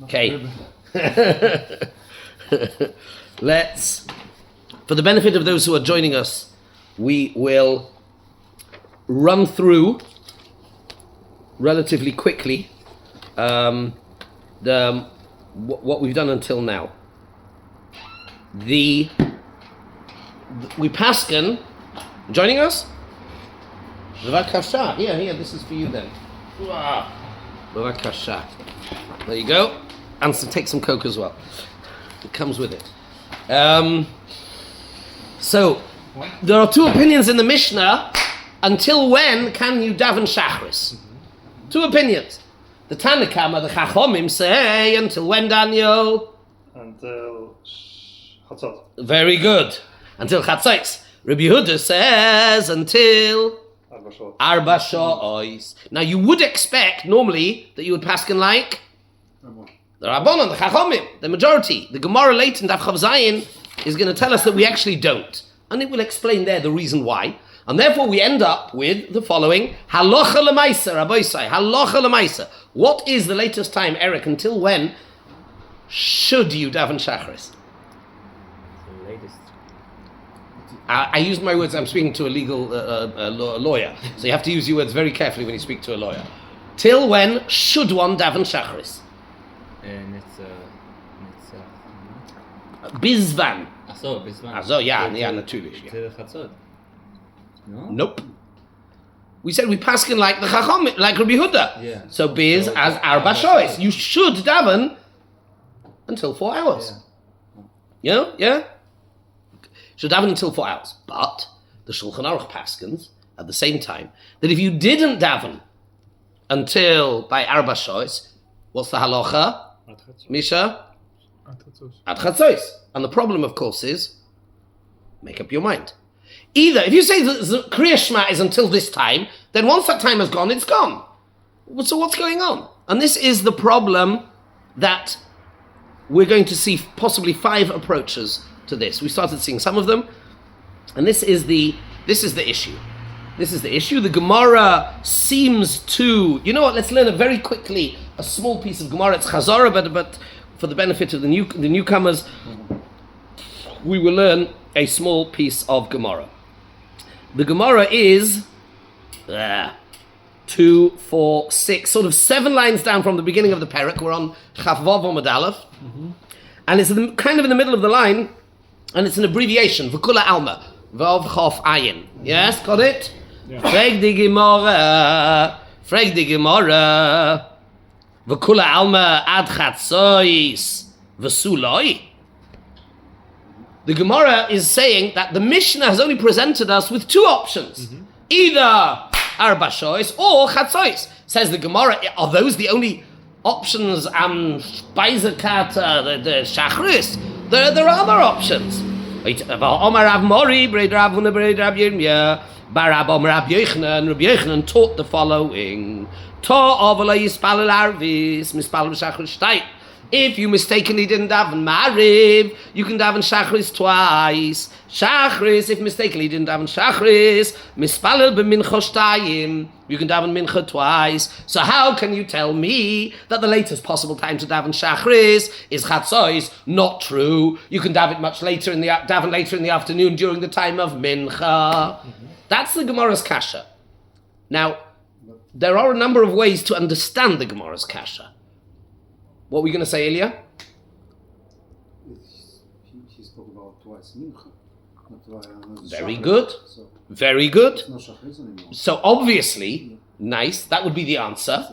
Okay. Let's, for the benefit of those who are joining us, we will run through relatively quickly what we've done until now. We paskin, joining us? Bavakasha. Here, this is for you then. Bavakasha. There you go. And take some Coke as well. It comes with it. So, there are two opinions in the Mishnah. Until when can you daven Shachris? Two opinions. The Tanakama, the Chachomim say, until when, Daniel? Until Chatzot. Very good. Until Chatzos. Rabbi Yehuda says until Arba Sha'os. Now you would expect normally that you would paskin like the Rabbanon, the Chachomim, the majority. The Gemara later in Daf Chav Zayin is going to tell us that we actually don't. And it will explain there the reason why. And therefore we end up with the following. Halacha l'maisa, Rabbi Yisai. Halacha l'maisa. What is the latest time, Eric, until when should you daven Shachris? The latest. I used my words, I'm speaking to a legal lawyer. So you have to use your words very carefully when you speak to a lawyer. Till when should one daven Shachris? Bizvan. Bizvan. Ja, natürlich. Till Chatzot. No? Nope. We said we paskin like the Chachom, like Rabbi Yehuda. Yeah. So biz as Arba Shois. You should daven until 4 hours. Yeah? Should daven until 4 hours. But the Shulchan Aruch paskins at the same time that if you didn't daven until by Arba Shois, what's the halacha? Misha? Ad Chatzos. And the problem, of course, is make up your mind. Either, if you say the Kriya Shema is until this time, then once that time has gone, it's gone. So what's going on? And this is the problem that we're going to see possibly 5 approaches to this. We started seeing some of them, and this is the issue. This is the issue. The Gemara seems to, you know what? Let's learn very quickly a small piece of Gemara. It's Chazara, but for the benefit of the newcomers, we will learn a small piece of Gemara. The Gemara is 2, 4, 6, sort of 7 lines down from the beginning of the parak. We're on Chavvav Amud Aleph, and it's kind of in the middle of the line, and it's an abbreviation. V'kula Alma, Vav Chof Ayin. Yes, got it? Frag di Gemara, V'kula Alma ad Chatzos v'suloi. The Gemara is saying that the Mishnah has only presented us with 2 options. Either Arba Shois or Chatzos. Says the Gemara, are those the only options? Speisekat, the Shachris? There are other options. Omar Rav Mori, Breid Rav Huna, Breid Rav Yirmiyah, Barab Omar Rav Yochanan, Rabbi Yochanan taught the following. Ta avla yispalel arvis, mispalel Shachris shtayt. If you mistakenly didn't daven Mariv, you can daven Shachris twice. Shachris, if mistakenly didn't daven Shachris, mispalel b'mincha shtayim, you can daven Mincha twice. So how can you tell me that the latest possible time to daven Shachris is Chatzos? Not true. You can daven much later daven later in the afternoon during the time of Mincha. That's the Gemara's kasha. Now, there are a number of ways to understand the Gemara's kasha. What were we going to say, Ilya? He spoke about twice Mincha. Very good. Very good. No Shachris anymore. So obviously, nice, that would be the answer.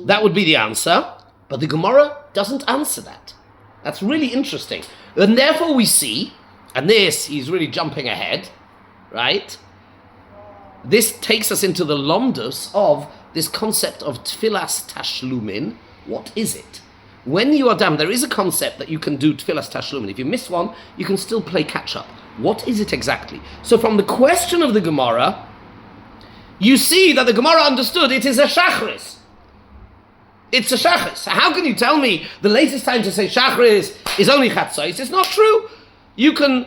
That would be the answer. But the Gemara doesn't answer that. That's really interesting. And therefore we see, and this, he's really jumping ahead, right? This takes us into the lomdus of this concept of Tefillas Tashlumin. What is it? When you are done, there is a concept that you can do Tefillas Tashlumin. If you miss one, you can still play catch-up. What is it exactly? So from the question of the Gemara, you see that the Gemara understood it is a Shachris. It's a Shachris. How can you tell me the latest time to say Shachris is only Chatzos? It's not true. You can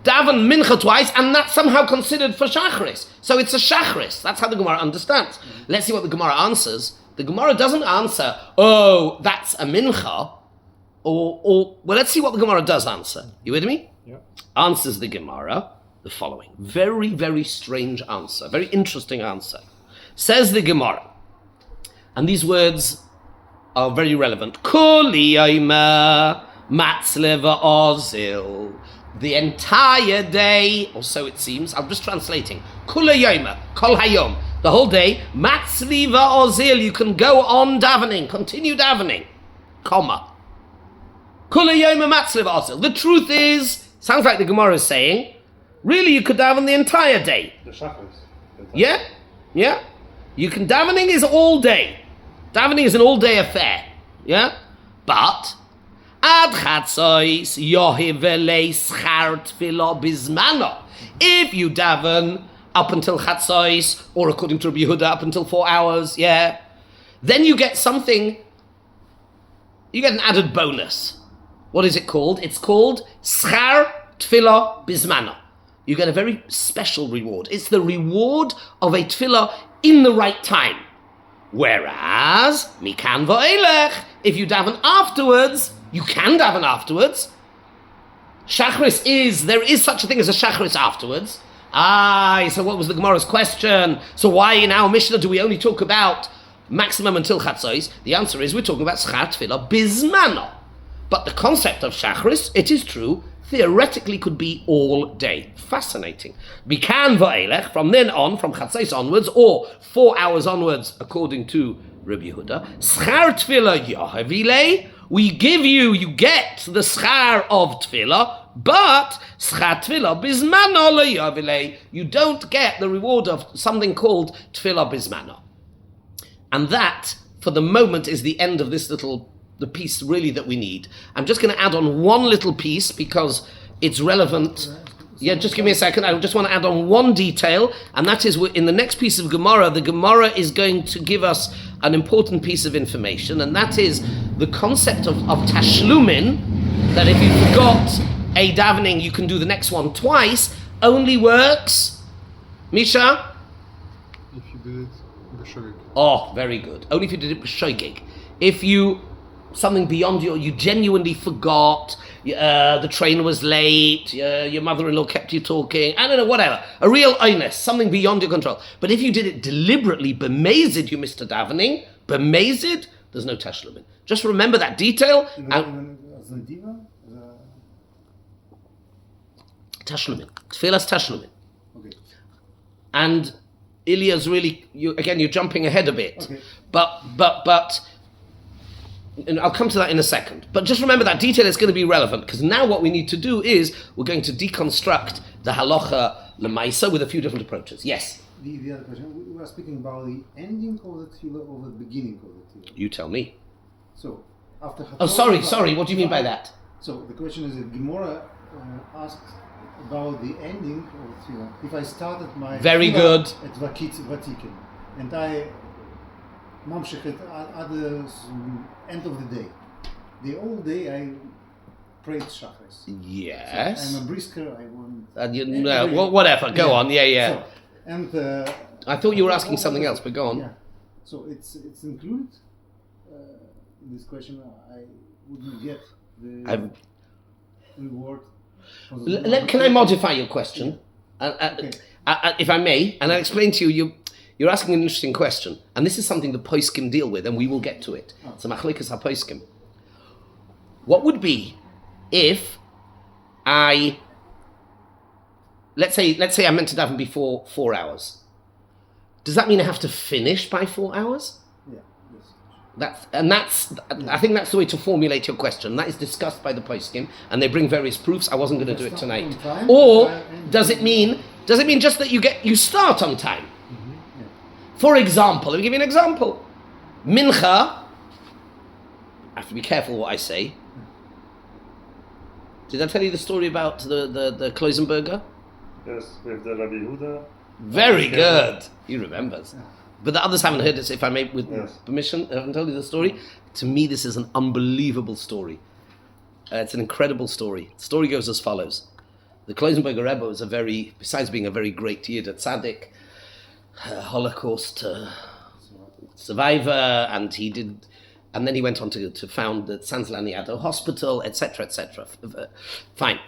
daven mincha twice, and that's somehow considered for shachris. So it's a shachris. That's how the Gemara understands. Let's see what the Gemara answers. The Gemara doesn't answer, oh, that's a mincha, or well, let's see what the Gemara does answer. You with me? Yeah. Answers the Gemara the following. Very, very strange answer. Very interesting answer. Says the Gemara, and these words are very relevant. Kuli yoma matzleva ozil. The entire day, or so it seems, I'm just translating. Kula yoma, kol hayom. The whole day, matzliva ozil. You can go on davening, continue davening, comma. Kula yoma matzliva ozil. The truth is, sounds like the Gemara is saying, really you could daven the entire day. The shachris. Yeah? Yeah? You can, davening is all day. Davening is an all-day affair. Yeah? But, ad chatzois yohivelei schar tefillah bizmano. If you daven up until chatzois, or according to Rabbi Yehuda, up until 4 hours, yeah, then you get something, you get an added bonus. What is it called? It's called schar tefillah bizmano. You get a very special reward. It's the reward of a tefillah in the right time. Whereas, mikan va'elech, if you daven afterwards, you can daven afterwards. Shachris there is such a thing as a shachris afterwards. So what was the Gemara's question? So why in our Mishnah do we only talk about maximum until chatzos? The answer is we're talking about schar tefillah bizmano. But the concept of shachris, it is true, theoretically could be all day. Fascinating. Mikan va'elech, from then on, from chatzos onwards, or 4 hours onwards, according to Rabbi Yehuda, schar tefillah yahavile, we give you, you get the schar of tefillah, but schar tefillah bizmano yahavile, you don't get the reward of something called tefillah bizmano. And that, for the moment, is the end of this the piece really that we need. I'm just going to add on one little piece because it's relevant. Yeah, just give me a second. I just want to add on one detail, and that is in the next piece of Gemara, the Gemara is going to give us an important piece of information, and that is the concept of Tashlumin, that if you forgot a davening, you can do the next one twice, only works, Misha? If you did it b'shogeg. Oh, very good. Only if you did it b'shogeg. If you something beyond you genuinely forgot, the train was late, your mother-in-law kept you talking, I don't know, whatever. A real onus, something beyond your control. But if you did it deliberately, b'mezid, you missed a davening, b'mezid, there's no tashlumin. Just remember that detail. Tashlumin. Tefillas Tashlumin. Okay. And Ilya's really, you're jumping ahead a bit. Okay. But and I'll come to that in a second. But just remember that detail is going to be relevant, because now what we need to do is we're going to deconstruct the halacha lemaisa with a few different approaches. Yes? The other question, we were speaking about the ending of the tefillah or the beginning of the tefillah. You tell me. So, after Oh, sorry, what do you mean by that? So, the question is that Gemara asked about the ending of the tefillah. If I started my Very tefillah good. at Vatikin, and I mamshech at the end of the day, the whole day I prayed Shachris. Yes. So I'm a brisker, I want... Whatever, go on, yeah. So, and I thought you were asking something else, but go on. Yeah. So it's included in this question. I wouldn't get the reward. Can I modify your question? Okay. If I may, and I'll explain to you, you're asking an interesting question, and this is something the poskim deal with, and we will get to it. It's a machlikas ha-poskim. What would be if let's say I meant to daven before 4 hours. Does that mean I have to finish by 4 hours? Yeah. Yes. I think that's the way to formulate your question. That is discussed by the poskim, and they bring various proofs. I wasn't going to do it tonight. Or does it mean just that you start on time? For example, let me give you an example. Mincha, I have to be careful what I say. Did I tell you the story about the Kloisenberger? Yes, with the Rabbi Yehuda. Very good. He remembers. Yeah. But the others haven't heard it, so if I may, with Yes. permission, I haven't told you the story. To me, this is an unbelievable story. It's an incredible story. The story goes as follows. the Kloisenberger Rebbe was besides being a very great Yid, a tzaddik, Holocaust survivor, and then he went on to found the Sans Laniado Hospital, etc., etc. Fine,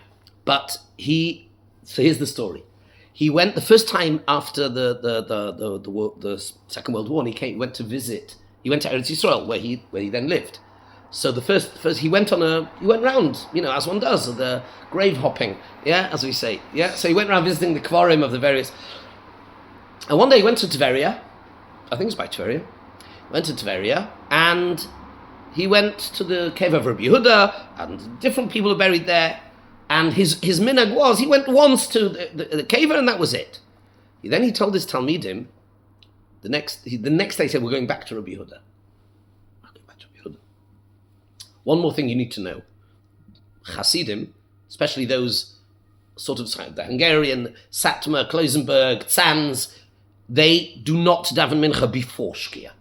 but so here's the story. He went the first time after the Second World War, and he went to visit. He went to Eretz Yisrael, where he then lived. So the first he went round, as one does, the grave hopping, as we say, So he went around visiting the kvarim of the various. And one day he went to Tveria, I think it was by Tveria. Went to Tveria, and he went to the cave of Rabbi Yehuda, and different people are buried there. And his minhag was, he went once to the cave, and that was it. Then he told his Talmidim, the next day he said, we're going back to Rabbi Yehuda. One more thing you need to know. Hasidim, especially those sort of, the Hungarian, Satmar, Kloisenberg, Tzans, they do not daven mincha before Shkia.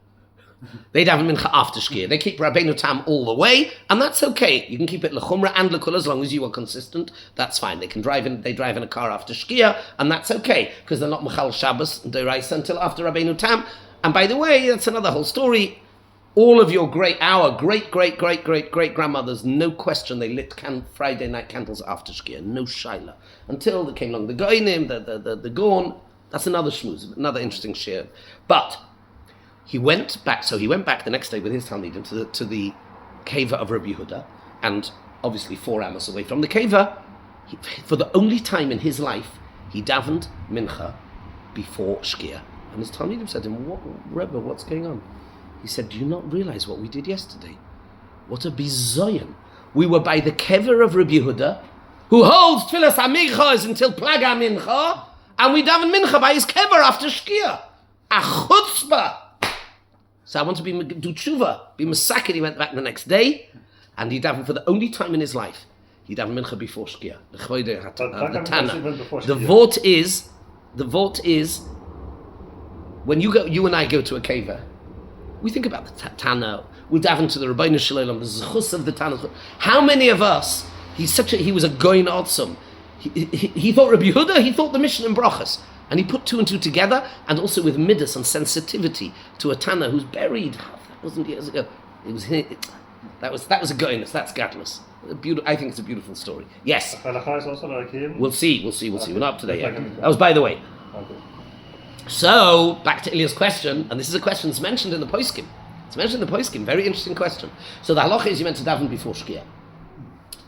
They daven mincha after Shkia. They keep Rabbeinu Tam all the way, and that's okay. You can keep it lechumra and lekula as long as you are consistent. That's fine. They drive in a car after Shkia, and that's okay, because they're not Mechal Shabbos and Deiraisa until after Rabbeinu Tam. And by the way, that's another whole story. All of our great grandmothers, no question, they lit Friday night candles after Shkia, no shaila. Until they came along the Goinim, the Gorn. That's another shmooze, another interesting shir. But he went back the next day with his Talmidim to the keva of Rabbi Yehuda, and obviously 4 amos away from the keva. For the only time in his life, he davened mincha before Shkia. And his Talmidim said to him, Rebbe, what's going on? He said, do you not realize what we did yesterday? What a bizoyan. We were by the kever of Rabbi Yehuda, who holds Tefillas Amichos until Plaga Mincha, and we daven Mincha by his kever after Shkia. A chutzpah. So I want to do tshuva, be masakid. He went back the next day, and he davened for the only time in his life. He davened Mincha before Shkia. The Tana. The vote is, when you and I go to a kever, we think about the Tana. We daven to the Rabbeinu Shalom, the zechus of the Tana. How many of us? He was a goyin otzum. He thought Rabbi Yehuda. He thought the Mishnah and Brachas, and he put 2 and 2 together, and also with midas and sensitivity to a Tana who's buried 1,000 years ago. That was a goyinus. That's gadlus. I think it's a beautiful story. Yes. We'll see. We're not up to that yet. That was by the way. Okay. So, back to Ilya's question, and this is a question that's mentioned in the Poskim. It's mentioned in the Poskim, very interesting question. So the halacha is you meant to daven before Shkia.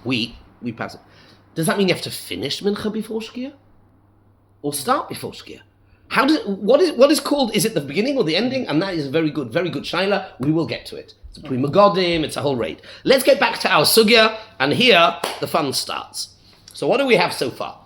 We pass it. Does that mean you have to finish Mincha before Shkia? Or start before Shkia? What is called, is it the beginning or the ending? And that is a very good shaila. We will get to it. It's a Pri Megadim, it's a whole raid. Let's get back to our sugya, and here the fun starts. So what do we have so far?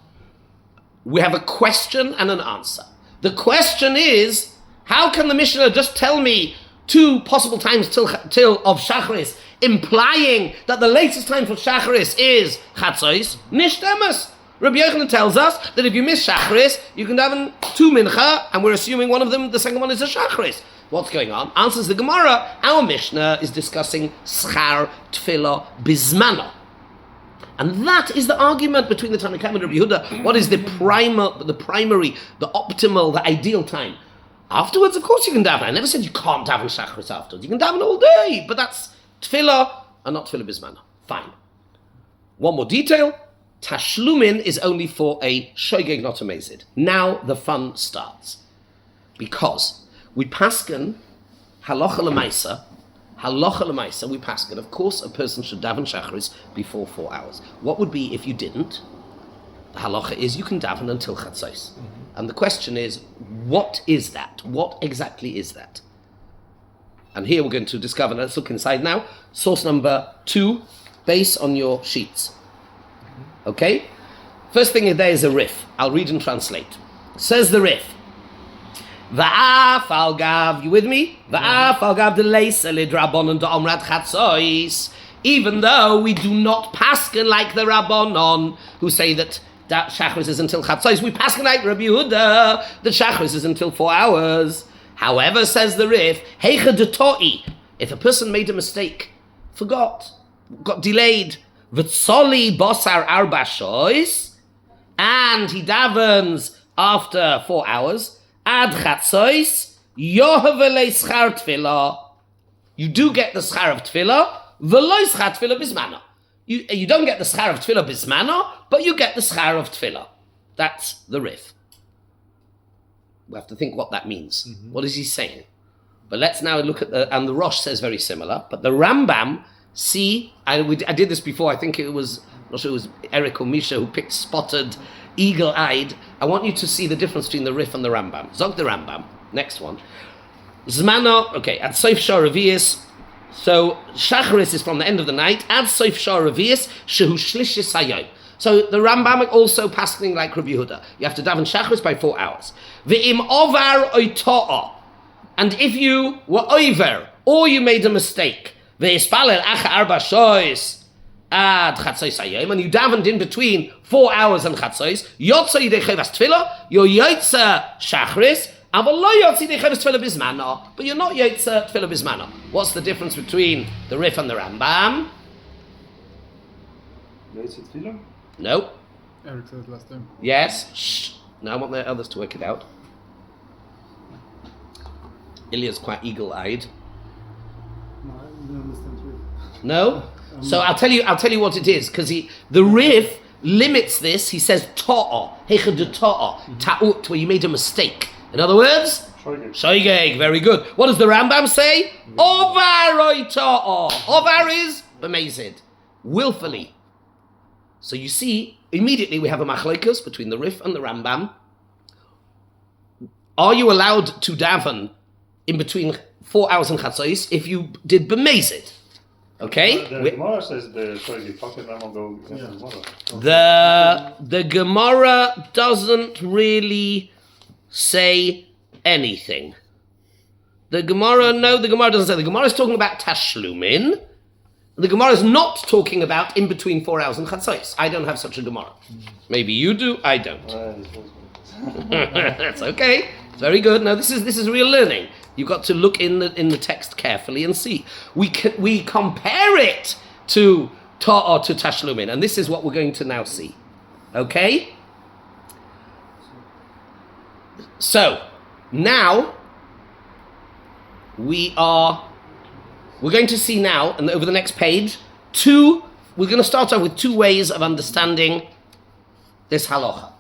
We have a question and an answer. The question is, how can the Mishnah just tell me 2 possible times till of Shacharis, implying that the latest time for Shacharis is Chatzos? Nishtemas. Rabbi Yochanan tells us that if you miss Shacharis, you can daven 2 mincha, and we're assuming one of them, the second one is a Shacharis. What's going on? Answers the Gemara. Our Mishnah is discussing Schar Tefillah Bizmano. And that is the argument between the Tanakh and Rabbi Yehuda. What is the primary, the optimal, the ideal time? Afterwards, of course, you can daven. I never said you can't daven Shacharis afterwards. You can daven all day, but that's Tefillah and not Tefillah Bizmana. Fine. One more detail. Tashlumin is only for a Shogeg, not a Mezid. Now the fun starts. Because we pasken halacha l'maisa, we pasken, of course, a person should daven Shacharis before 4 hours. What would be if you didn't? The halacha is you can daven until Chatzos. And the question is, what is that? What exactly is that? And here we're going to discover, let's look inside now, source number 2, base on your sheets. Okay? First thing there is a riff. I'll read and translate. Says the riff. Va'af al gav, you with me? Va'af al gav de leisa lidrabonon de omrat chatzois. Even though we do not pasken like the Rabbonon, who say that Shacharis is until Chatzos, we pasken like Rabbi Yehuda, that Shacharis is until 4 hours. However, says the Rif, heicha de to'i, if a person made a mistake, got delayed, v'tzoli bosar arba shois, and he davens after 4 hours, ad chatzois, yohavele schar tefillah. You do get the schar of tefillah, v'lo schar tefillah bismana. You don't get the schar of tefillah bismana, but you get the schar of tefillah. That's the rif. We have to think what that means. What is he saying? But let's now look at and the Rosh says very similar, but the Rambam, I did this before, I think it was, I'm not sure it was Eric or Misha who picked spotted, eagle-eyed. I want you to see the difference between the Rif and the Rambam. Zog the Rambam, next one. Zmana, okay, at Soif Shah Revius, so Shacharis is from the end of the night, at Soif Shah Revius, Shehu Shlishis Hayom. So the Rambam also passing like Rabbi Yehuda. You have to daven Shacharis by 4 hours. V'im ovar oitoa. And if you were over, or you made a mistake, ve'espalel acha arba shois ad chatzois hayom, and you davened in between 4 hours and chatzois, yotza yidei chayvas tefillah, you're yotza shachris, aval lo yotza yidei chayvas tefillah bismana, but you're not yotza tefillah bismana. What's the difference between the Rif and the Rambam? Yotze tefillah? No. Eric said it last time. Yes. Shh. Now I want the others to work it out. Ilya's quite eagle-eyed. No, I don't understand it. No? So I'll tell you what it is, because the Rif limits this. He says ta'a, heicha de ta'a, ta'ut, where you made a mistake. In other words, shoygeg. Very good. What does the Rambam say? Ovar oi ta'a. Ovar is b'mezid, willfully. So you see, immediately we have a machlokes between the Rif and the Rambam. Are you allowed to daven in between 4 hours and chatzos if you did b'mezid? Okay? The Gemara says the fucking Rambam go against the Gemara. The Gemara doesn't really say anything. The Gemara doesn't say. The Gemara is talking about Tashlumin. The Gemara is not talking about in between 4 hours and chatzos. I don't have such a Gemara. Maybe you do, I don't. That's okay. It's very good. No, this is real learning. You've got to look in the text carefully and see. We compare it to Ta'ah to Tashlumin, and this is what we're going to now see. Okay? So, now we're going to see now, and over the next page, we're going to start off with 2 ways of understanding this halacha.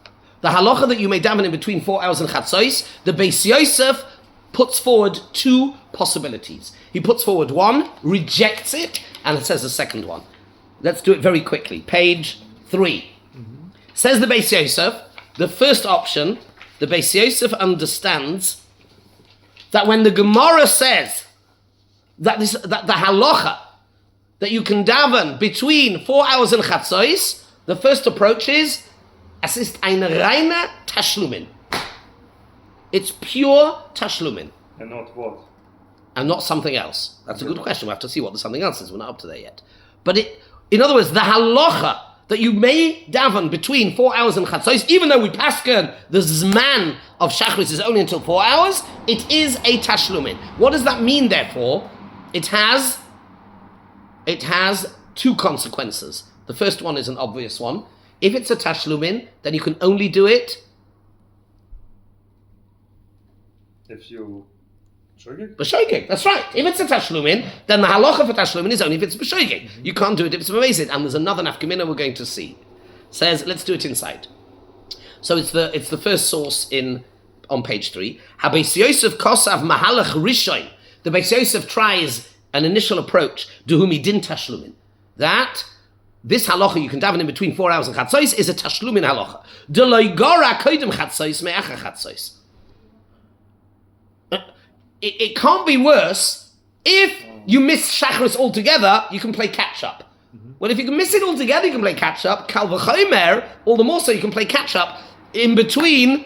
The halacha that you may daven in between 4 hours and chatzos, the Beis Yosef puts forward 2 possibilities. He puts forward one, rejects it, and it says a second one. Let's do it very quickly. Page 3. Says the Beis Yosef, the first option, the Beis Yosef understands that when the Gemara says that the halacha that you can daven between 4 hours and chatzos, the first approach is es ist ein reiner Tashlumin. It's pure Tashlumin. And not what? And not something else. That's a good question. We have to see what the something else is. We're not up to there yet. But in other words, the halacha that you may daven between 4 hours and chatzos, even though we pasken the zman of shachris is only until 4 hours, it is a Tashlumin. What does that mean, therefore? It has 2 consequences. The first one is an obvious one. If it's a Tashlumin, then you can only do it if you b'shoigeg. That's right. If it's a Tashlumin, then the halacha for Tashlumin is only if it's b'shoigeg. You can't do it if it's b'mezid. And there's another nafkamina we're going to see. Says, let's do it inside. So it's the first source on page 3. HaBeis Yosef kosav mahalach rishon. The Beis Yosef tries an initial approach, duhumi din Tashlumin. That this halacha you can daven in between 4 hours and chatzos is a Tashlumin halacha. Deloi gora koidem chatzos me'acha chatzos. It can't be worse. If you miss Shachris altogether, you can play catch-up. Well, if you can miss it altogether, you can play catch-up. Kal v'chomer, all the more so you can play catch-up in between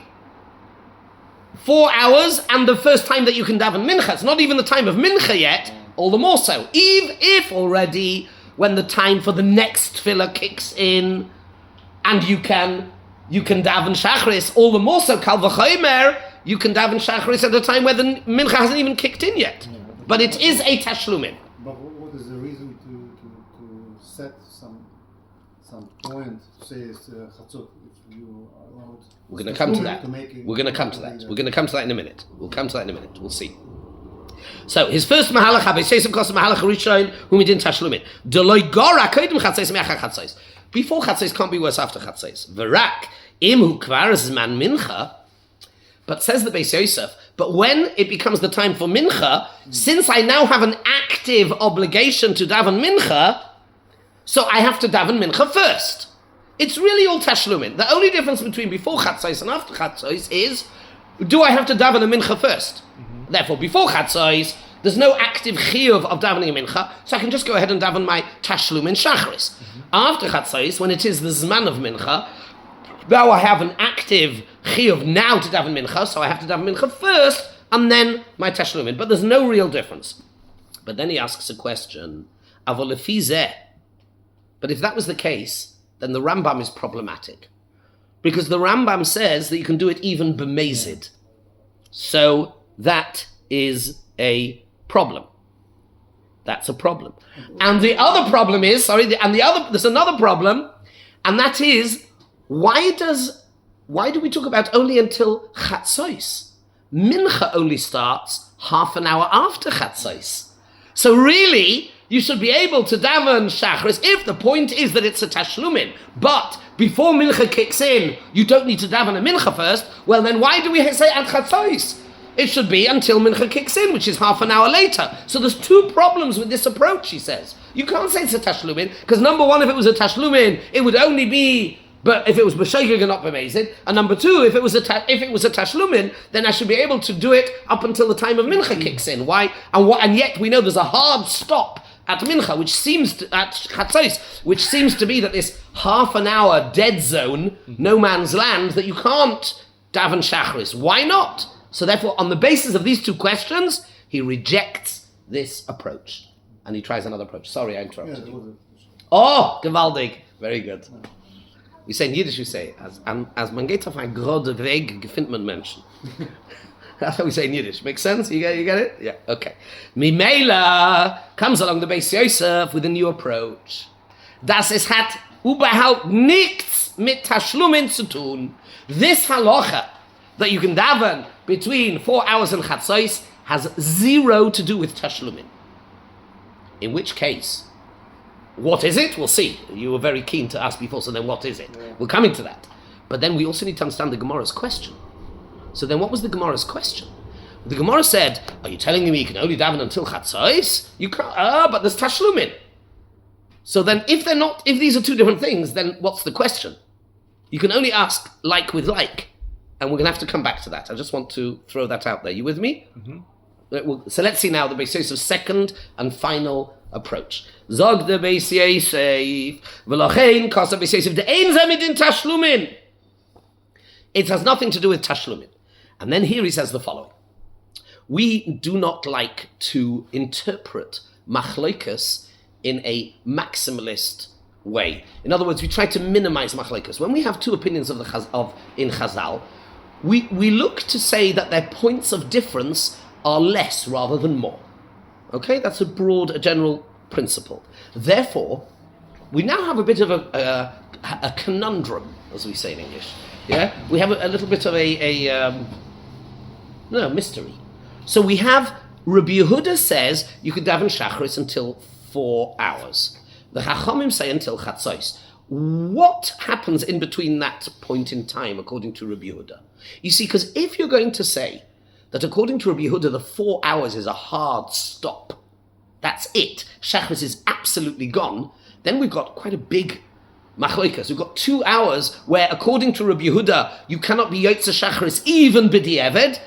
4 hours and the first time that you can daven mincha. It's not even the time of mincha yet, all the more so. If already, when the time for the next tefillah kicks in, and you can daven Shachris, all the more so. Kal v'chomer, you can daven Shachris at a time where the mincha hasn't even kicked in yet. But it is a Tashlumin. But what is the reason to set some some point says Chatzot, if you are allowed. We're going to come to that. make it- We're going to come to that. We're going to come to that in a minute. We'll come to that in a minute. We'll see. So his first mahalach, Abesesim Kos mahalach Rishon, whom he didn't Tashlumin. Deloi Gora Kodim Chatzos Me'achar Chatzos. Before Chatzos can't be worse after Chatzos. Verak Imhu Kvar Zman Mincha. But says the Beis Yosef, but when it becomes the time for Mincha, since I now have an active obligation to daven Mincha, so I have to daven Mincha first. It's really all Tashlumin. The only difference between before Chatzos and after Chatzos is, do I have to daven a Mincha first? Therefore, before Chatzos, there's no active chiyuv of davening a Mincha, so I can just go ahead and daven my Tashlumin Shachris. After Chatzos, when it is the Zman of Mincha, now I have an active chiyuv now to daven Mincha, so I have to daven Mincha first, and then my Tashlumin. But there's no real difference. But then he asks a question, Avo lefi zeh. But if that was the case, then the Rambam is problematic. Because the Rambam says that you can do it even b'mezid. So that is a problem. That's a problem. And the other problem is, there's another problem, and that is, why do we talk about only until Chatzos? Mincha only starts half an hour after Chatzos. So really, you should be able to daven Shachris if the point is that it's a Tashlumin. But before Mincha kicks in, you don't need to daven a Mincha first. Well, then why do we say at Chatzos? It should be until Mincha kicks in, which is half an hour later. So there's two problems with this approach, he says. You can't say it's a Tashlumin, because number one, if it was a Tashlumin, it would only be, but if it was b'shegeg and not b'mezid, and number two, if it was a Tashlumin, then I should be able to do it up until the time of Mincha kicks in. Why? And yet we know there's a hard stop at Mincha, at Chatzos, which seems to be that this half an hour dead zone, no man's land, that you can't daven Shachris. Why not? So therefore, on the basis of these two questions, he rejects this approach. And he tries another approach. Sorry, I interrupted you. Oh, gewaldig. Very good. We say in Yiddish, we say, as man geht auf ein grode Weg, gefindt man Menschen. That's how we say in Yiddish. Makes sense? You get it? Yeah, okay. Mimela comes along the Beis Yosef with a new approach. Das es hat überhaupt nichts mit Tashlumin zu tun. This halacha, that you can daven between 4 hours and Chatzos, has zero to do with Tashlumin. In which case, what is it? We'll see. You were very keen to ask before, so then what is it? Yeah. We're coming to that. But then we also need to understand the Gemara's question. So then what was the Gemara's question? The Gemara said, are you telling me you can only daven until Chatzos? You can't, but there's Tashlumin. So then if these are two different things, then what's the question? You can only ask like with like. And we're going to have to come back to that. I just want to throw that out there. You with me? Mm-hmm. So let's see now the Beis Yosef's second and final approach. Zog the Beis Yosef, v'lachein kasa Beis Yosef de'ein ze midin Tashlumin. It has nothing to do with Tashlumin. And then here he says the following. We do not like to interpret machlokas in a maximalist way. In other words, we try to minimize machlokas. When we have two opinions in Chazal, we look to say that their points of difference are less rather than more. Okay, that's a general principle. Therefore, we now have a bit of a conundrum, as we say in English. Yeah, we have a little bit of a mystery. So we have Rabbi Yehuda says you could daven Shachris until 4 hours. The Chachamim say until Chatzos. What happens in between that point in time, according to Rabbi Yehuda? You see, because if you're going to say that according to Rabbi Yehuda, the 4 hours is a hard stop, that's it, Shachris is absolutely gone, then we've got quite a big machloikas. We've got 2 hours where, according to Rabbi Yehuda, you cannot be Yotze Shachris even b'di'eved,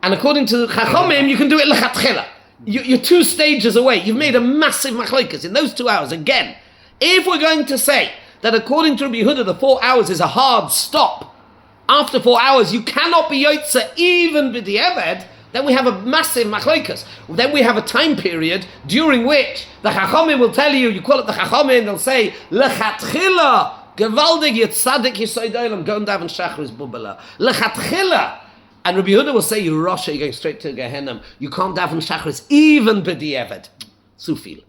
and according to Chachamim, you can do it lechatchila. You're 2 stages away. You've made a massive machloikas in those 2 hours. Again, if we're going to say that according to Rabbi Yehuda, the 4 hours is a hard stop, after 4 hours you cannot be Yotze even b'di'eved, then we have a massive machloikas. Then we have a time period during which the Chachamim will tell you call it the Chachamim, they'll say, lechatchila, gewaldig yitzadik yisoid olam, go and daven Shachris bubala. Lechatchila. And Rabbi Yehuda will say, you're Rasha, you're going straight to Gehenna. You can't daven Shachris even b'di'eved. Sufil.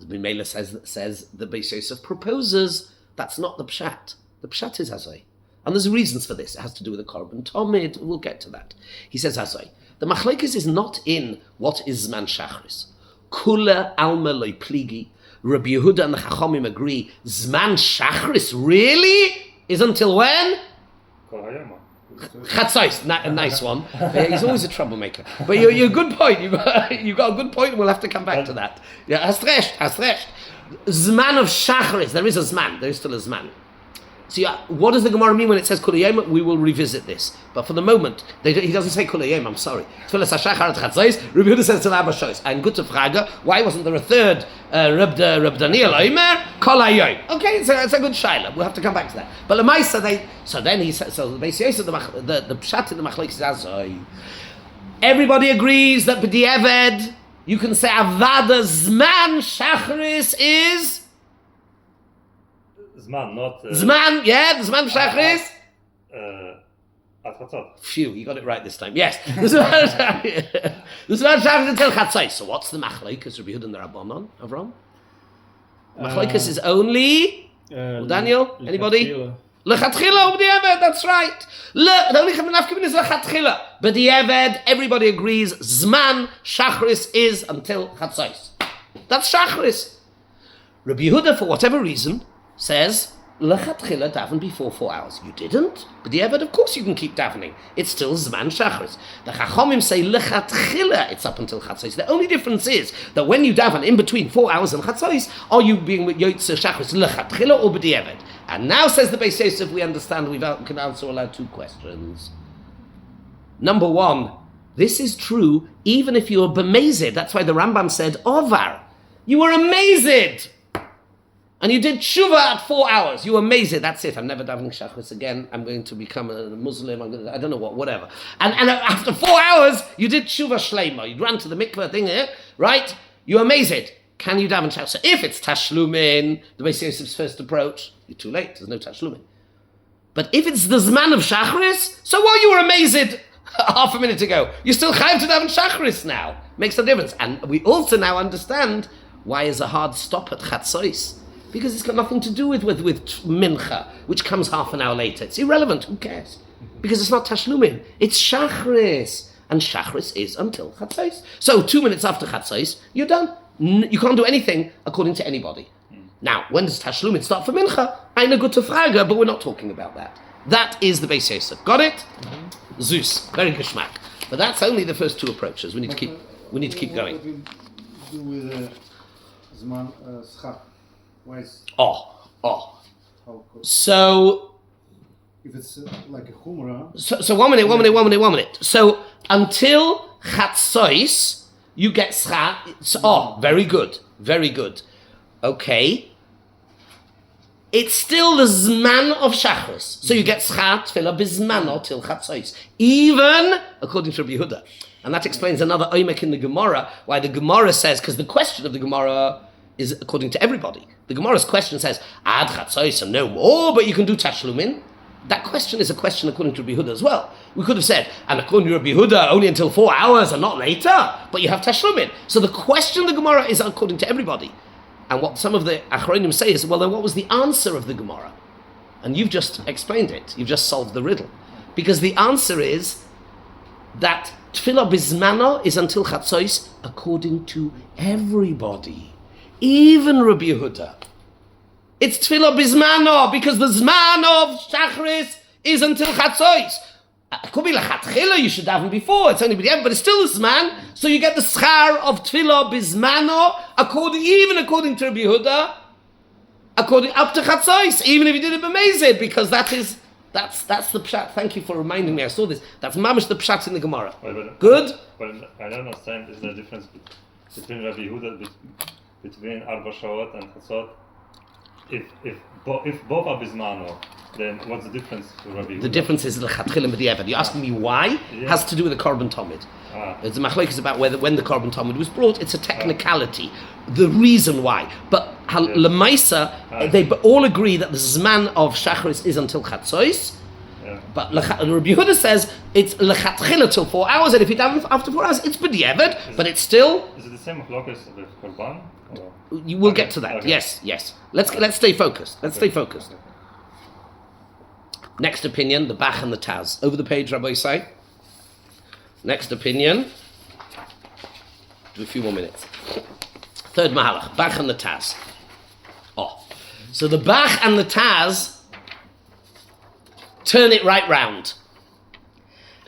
Mimela says the Beis Yosef proposes that's not the pshat. The pshat is Azoi. And there's reasons for this. It has to do with the Korban Tomid. We'll get to that. He says Azoi. The machlekes is not in what is Zman Shachris. Kula alma loy pligi. Rabbi Yehuda and the Chachomim agree. Zman Shachris really is until when? Chatzos, a nice one. He's always a troublemaker. But you're a good point. You've got a good point, and we'll have to come back to that. Yeah, hast recht. Zman of Shachris. There is a Zman. There is still a Zman. So what does the Gemara mean when it says Kol Hayom? We will revisit this. But for the moment, he doesn't say Kol Hayom, I'm sorry. Tefillas Tashlumin Chatzos. Rabbi Yehuda says Tel Abba Shois. And gute Frage, why wasn't there a third Reb Daniel Omer? Kol Hayom. Okay, it's a good shaila. We'll have to come back to that. But Lemaisa, the Beis Yosef, the Pshat in the Machlokes is Azoi. Everybody agrees that B'di'eved, you can say Avada Zman Shachris is... Zman, not... Zman, yeah, the Zman Shachris. At Phew, you got it right this time. Yes. The Zman Shachris until Chatzos. So what's the Machlokes? Rabbi Yehuda and the Rabbanon, Avram? Machlokes is only... Daniel, anybody? Lechatchila B'di'eved, that's right. The only Nafkamin is Lechatchila. B'di'eved, everybody agrees, Zman Shachris is until Chatzos. That's Shachris. Rabbi Yehuda, for whatever reason, says, Lechatchila daven before 4 hours. You didn't? But the Eved, of course you can keep davening. It's still Zman Shachris. The Chachomim say Lechatchila, it's up until Chatzos. The only difference is that when you daven in between 4 hours and Chatzos, are you being with Yotze Shachris Lechatchila or B'di Eved? And now says the Beis Yosef, we understand we can answer all our two questions. Number one, this is true even if you are b'mezid. That's why the Rambam said, Ovar, you were amazed. And you did tshuva at 4 hours. You were amazed. That's it. I'm never davening shachris again. I'm going to become a Muslim. I don't know what, whatever. And after 4 hours, you did tshuva shleima. You ran to the mikveh thing, right? You were amazed. Can you daven shachris? So if it's tashlumin, the Beis Yosef's first approach, you're too late. There's no tashlumin. But if it's the zman of shachris, so while you were amazed half a minute ago, you're still chayav to daven shachris now. Makes a difference. And we also now understand why is a hard stop at chatzos. Because it's got nothing to do with mincha, which comes half an hour later. It's irrelevant. Who cares? Because it's not tashlumin. It's shachris. And shachris is until chatzos. So 2 minutes after chatzos, you're done. You can't do anything according to anybody. Now, when does tashlumin start for mincha? Eine gute Frage, but we're not talking about that. That is the Beis Yosef. Got it? Zeus. Very geschmack. But that's only the first two approaches. We need to keep going. What do you do with zman schach? Why is So if it's like a humra? So 1 minute. So until chatzos, you get schach. Very good. Okay. It's still the zman of shachris. So you get schach tefillah bizmano till chatzos, even according to Rabbi Yehuda, and that explains another oimek in the Gemara why the Gemara says, because the question of the Gemara is according to everybody. The Gemara's question says, ad chatzos and no more, but you can do tashlumin. That question is a question according to Rabbi Yehuda as well. We could have said, and according to Rabbi Yehuda, only until 4 hours and not later, but you have tashlumin. So the question of the Gemara is according to everybody. And what some of the Achronim say is, well, then what was the answer of the Gemara? And you've just explained it. You've just solved the riddle. Because the answer is that tefillah bizmano is until chatzos according to everybody. Even Rabbi Yehuda. It's tefillah bizmano because the zman of shachris is until chatzos. It could be lechatchila, you should daven before. It's only b'di'eved, but it's still a zman. So you get the schar of tefillah bizmano even according to Rabbi Yehuda, up to chatzos, even if you did it b'mezid, because that's the pshat. Thank you for reminding me. I saw this. That's mamish the pshat in the Gemara. Good. But I don't understand. Is there a difference between Rabbi Yehuda between Arba Shaot and Chatzot? If both are bizmano, then what's the difference to Rabbi Yehuda? The difference is l'chatchil and b'di'eved. You're asking me why? It has to do with the Korban Tomid. It's a machlokes about when the Korban Tomid was brought. It's a technicality. The reason why. But lemaisa, they all agree that the zman of shachris is until chatzos. But Rabbi Yehuda says it's lechatchila till 4 hours, and if you daven after 4 hours, it's b'diavad, but it's still. Is it the same machlokas with korban? You will get to that. Okay. Yes. Let's stay focused. Stay focused. Next opinion, the Bach and the Taz. Over the page, Rabbi Yisai. Next opinion. Do a few more minutes. Third Mahalach, Bach and the Taz. So the Bach and the Taz turn it right round.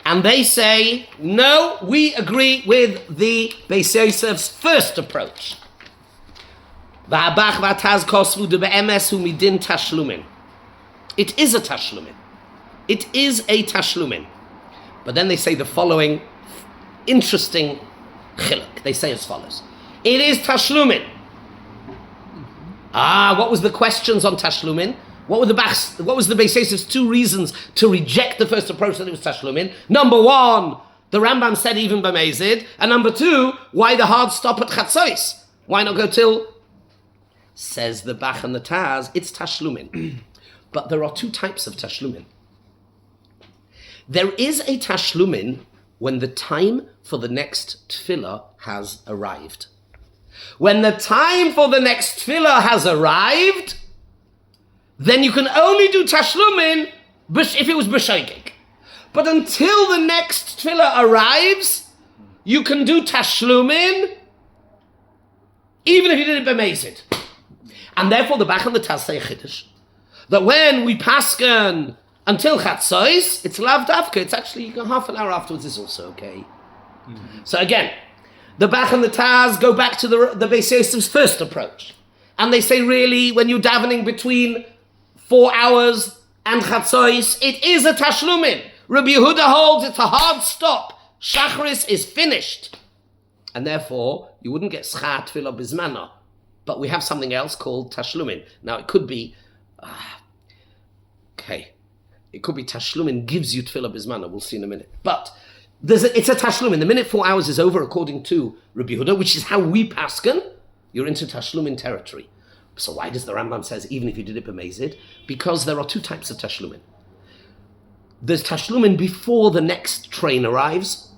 And they say, no, we agree with the Beis Yosef's first approach. V'habach v'ataz kosvu de be'emes hu midin tashlumin. It is a tashlumin. It is a tashlumin. But then they say the following interesting chiluk. They say as follows. It is tashlumin. What was the questions on tashlumin? What was the Beis Yosef's 2 reasons to reject the first approach that it was tashlumin? Number 1, the Rambam said even b'mezid. And number 2, why the hard stop at chatzos? Why not go till? Says the Bach and the Taz, it's tashlumin. But there are 2 types of tashlumin. There is a tashlumin when the time for the next tefillah has arrived. When the time for the next tefillah has arrived, then you can only do tashlumin if it was b'shoigeg. But until the next tefillah arrives, you can do tashlumin even if you did it b'mezid. And therefore the Bach and the Taz say chiddush that when we pasken until chatzos, it's lav davka. It's actually half an hour afterwards is also okay. So again, the Bach and the Taz go back to the Beis Yosef's first approach, and they say really when you're davening between 4 hours and chatzos, it is a tashlumin. Rabbi Yehuda holds it's a hard stop. Shachris is finished, and therefore you wouldn't get schar tefillah bizmana. But we have something else called tashlumin. Now it could be, it could be tashlumin gives you tefillah bizmana. We'll see in a minute. But it's a tashlumin. The minute 4 hours is over, according to Rabbi Yehuda, which is how we pasken, you're into tashlumin territory. So why does the Rambam says even if you did it b'mezid? Because there are 2 types of tashlumin. There's tashlumin before the next train arrives,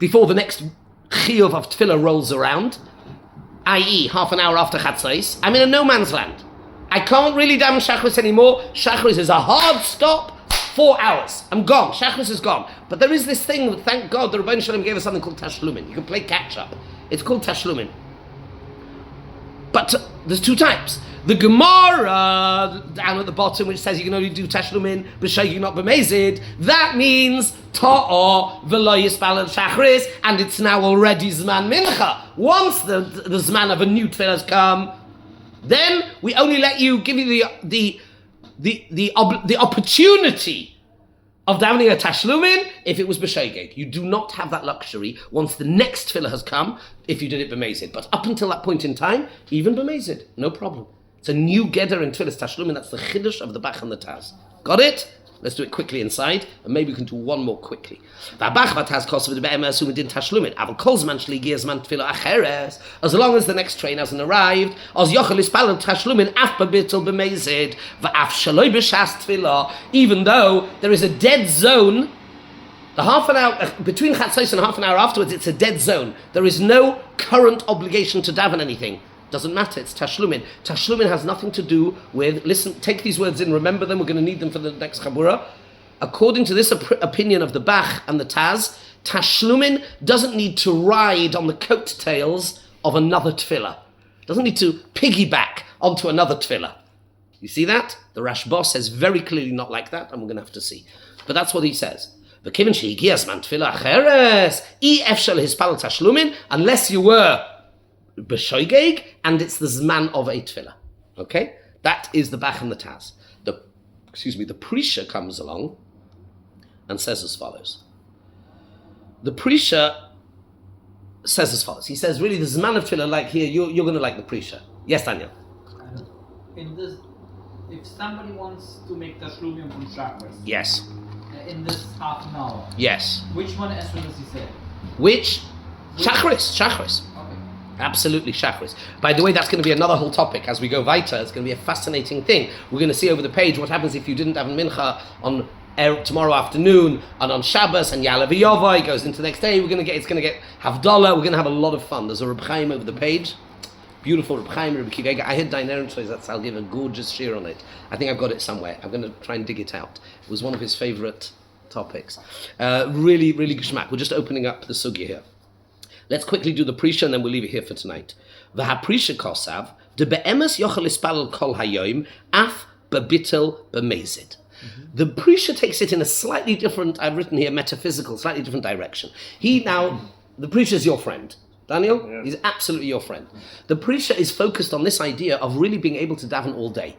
before the next chiyuv of tefillah rolls around, i.e. half an hour after chatzos. I'm in a no man's land. I can't really daven shachris anymore. Shachris is a hard stop. 4 hours. I'm gone. Shachris is gone. But there is this thing, thank God, the Rebbeinu Shalom gave us something called tashlumin. You can play catch up. It's called tashlumin. But there's 2 types. The Gemara down at the bottom, which says you can only do tashlumin b'shoigeg, not b'mezid, that means ta'or v'lo yispal shachris, and it's now already zman mincha. Once the zman of a new tefillah has come, then we only let you give you the opportunity of davening a tashlumin if it was b'shoigeg. You do not have that luxury once the next tefillah has come if you did it b'mezid. But up until that point in time, even b'mezid, no problem. It's a new geder in Tefillas Tashlumin. That's the chiddush of the Bach and the Taz. Got it? Let's do it quickly inside, and maybe we can do one more quickly. As long as the next train hasn't arrived, even though there is a dead zone, the half an hour between chatzos and half an hour afterwards, it's a dead zone. There is no current obligation to daven anything. Doesn't matter, it's tashlumin. Tashlumin has nothing to do with, listen, take these words in, remember them, we're going to need them for the next Chabura. According to this opinion of the Bach and the Taz, tashlumin doesn't need to ride on the coattails of another tefillah. Doesn't need to piggyback onto another tefillah. You see that? The Rashba says very clearly not like that, and we're going to have to see. But that's what he says. Unless you were b'shoigeg, and it's the zman of a tefillah. Okay? That is the Bach and the Taz. The Prisha comes along and says as follows. The Prisha says as follows. He says, really, the zman of tefillah, like here, you're going to like the Prisha. Yes, Daniel? In this, if somebody wants to make tashlumin from chakras, Yes. In this half an hour, Yes. which one as does he say? Which? Shachris. Okay. Absolutely, Shachris. By the way, that's going to be another whole topic as we go weiter. It's going to be a fascinating thing. We're going to see over the page what happens if you didn't have mincha on tomorrow afternoon, and on Shabbos and Yalav Yovai goes into the next day. It's gonna get Havdalah. We're gonna have a lot of fun. There's a Reb Chaim over the page, beautiful Reb Chaim, Reb Kivega. I had Dainer so that I'll give a gorgeous shir on it. I think I've got it somewhere. I'm gonna try and dig it out. It was one of his favorite topics. Really, really geschmack. We're just opening up the sugya here. Let's quickly do the Prisha and then we'll leave it here for tonight. V'ha-Prisha kosav de be'emes yochel ispalel kol hayoim af bebitel b'mezid. The Prisha takes it in a slightly different, I've written here, metaphysical, slightly different direction. The Prisha is your friend. Daniel? Yeah. He's absolutely your friend. The Prisha is focused on this idea of really being able to daven all day.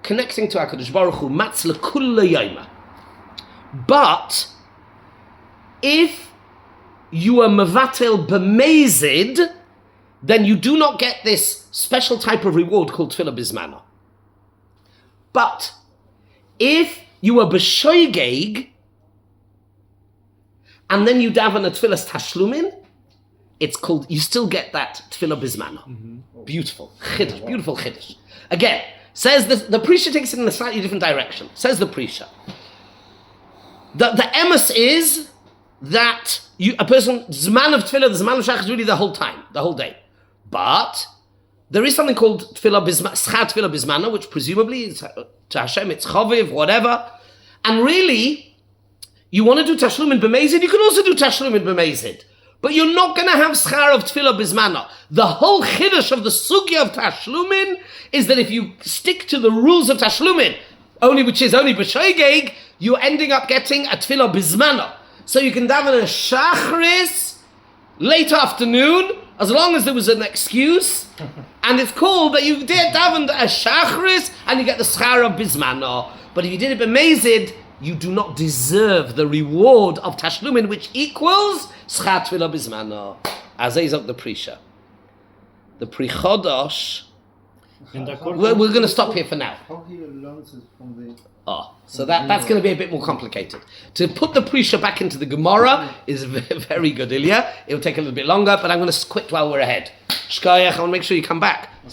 Connecting to HaKadosh Baruch Hu, matz l'kulla yoma. But, if you are mevatel b'mezid, then you do not get this special type of reward called tefillah bizmana. But, if you are b'shoigeg, and then you daven a Tefillas Tashlumin, it's called, you still get that tefillah bizmana. Beautiful. Chiddush, beautiful chiddush. Again, says the Prisha takes it in a slightly different direction. Says the Prisha. The emes is that a person, Zman of Tefillah, the Zman of Shach is really the whole time, the whole day. But there is something called Tefillah Bizmana, which presumably is to Hashem, it's Chaviv, whatever. And really, you want to do Tashlumin B'mezid, you can also do Tashlumin B'mezid. But you're not going to have Schar of Tefillah Bizmana. The whole Chiddush of the Sugya of Tashlumin is that if you stick to the rules of Tashlumin, which is only B'shoigeg, you're ending up getting a Tefillah Bizmana. So you can daven a Shachris late afternoon, as long as there was an excuse, and it's called that you did daven a Shachris, and you get the Schar of Bizmana. But if you did it B'mezid, you do not deserve the reward of Tashlumin, which equals Schar Tefillah Bizmana. Azezok the Prisha. The Prichodosh. We're going to stop here for now. How he learns it from the... So that's going to be a bit more complicated. To put the Prisha back into the Gemara is very good, Ilya. It'll take a little bit longer, but I'm going to quit while we're ahead. Shkoyach, I want to make sure you come back.